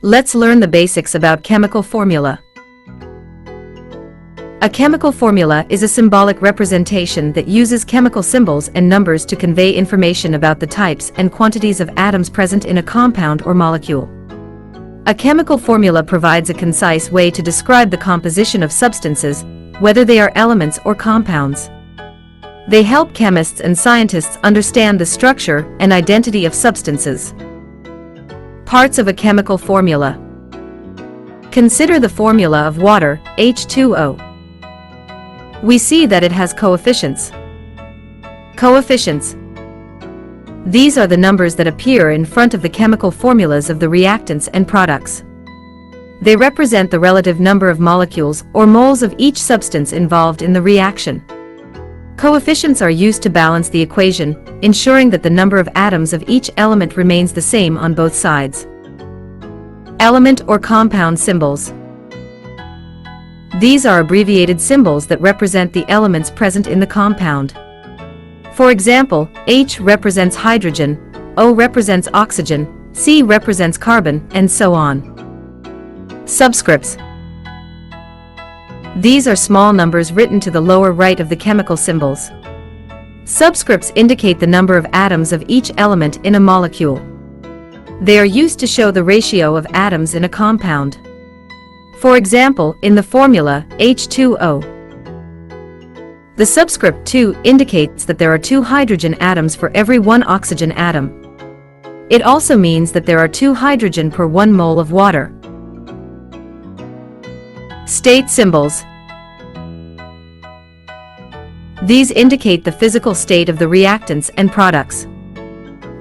Let's learn the basics about chemical formula. A chemical formula is a symbolic representation that uses chemical symbols and numbers to convey information about the types and quantities of atoms present in a compound or molecule. A chemical formula provides a concise way to describe the composition of substances, whether they are elements or compounds. They help chemists and scientists understand the structure and identity of substances. Parts of a chemical formula. Consider the formula of water, H2O. We see that it has coefficients. Coefficients. These are the numbers that appear in front of the chemical formulas of the reactants and products. They represent the relative number of molecules or moles of each substance involved in the reaction. Coefficients are used to balance the equation, ensuring that the number of atoms of each element remains the same on both sides. Element or compound symbols. These are abbreviated symbols that represent the elements present in the compound. For example, H represents hydrogen, O represents oxygen, C represents carbon, and so on. Subscripts. These are small numbers written to the lower right of the chemical symbols. Subscripts indicate the number of atoms of each element in a molecule. They are used to show the ratio of atoms in a compound. For example, in the formula, H2O. The subscript 2 indicates that there are 2 hydrogen atoms for every 1 oxygen atom. It also means that there are 2 hydrogen per 1 mole of water. State symbols. These indicate the physical state of the reactants and products.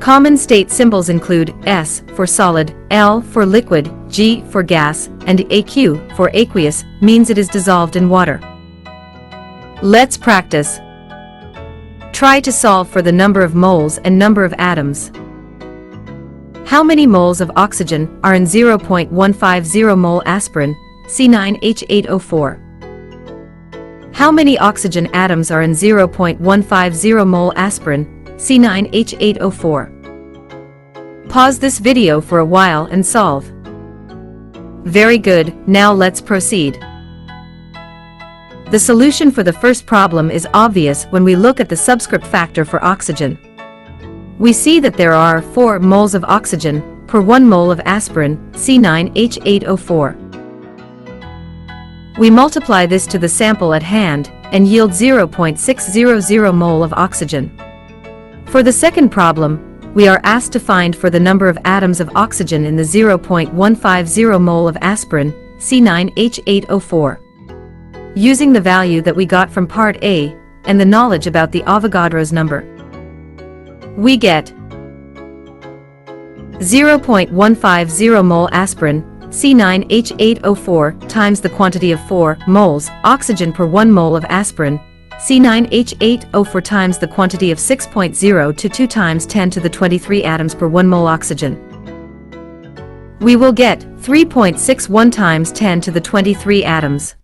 Common state symbols include S for solid, L for liquid, G for gas, and AQ for aqueous, means it is dissolved in water. Let's practice. Try to solve for the number of moles and number of atoms. How many moles of oxygen are in 0.150 mole aspirin, C9H8O4? How many oxygen atoms are in 0.150 mole aspirin, C9H8O4? Pause this video for a while and solve. Very good, now let's proceed. The solution for the first problem is obvious when we look at the subscript factor for oxygen. We see that there are 4 moles of oxygen per 1 mole of aspirin, C9H8O4. We multiply this to the sample at hand and yield 0.600 mole of oxygen. For the second problem, we are asked to find for the number of atoms of oxygen in the 0.150 mole of aspirin, C9H8O4. Using the value that we got from part A and the knowledge about the Avogadro's number, we get 0.150 mole aspirin, C9H8O4 times the quantity of 4 moles oxygen per 1 mole of aspirin, C9H8O4 times the quantity of 6.0 to 2 times 10 to the 23 atoms per 1 mole oxygen. We will get 3.61 times 10 to the 23 atoms.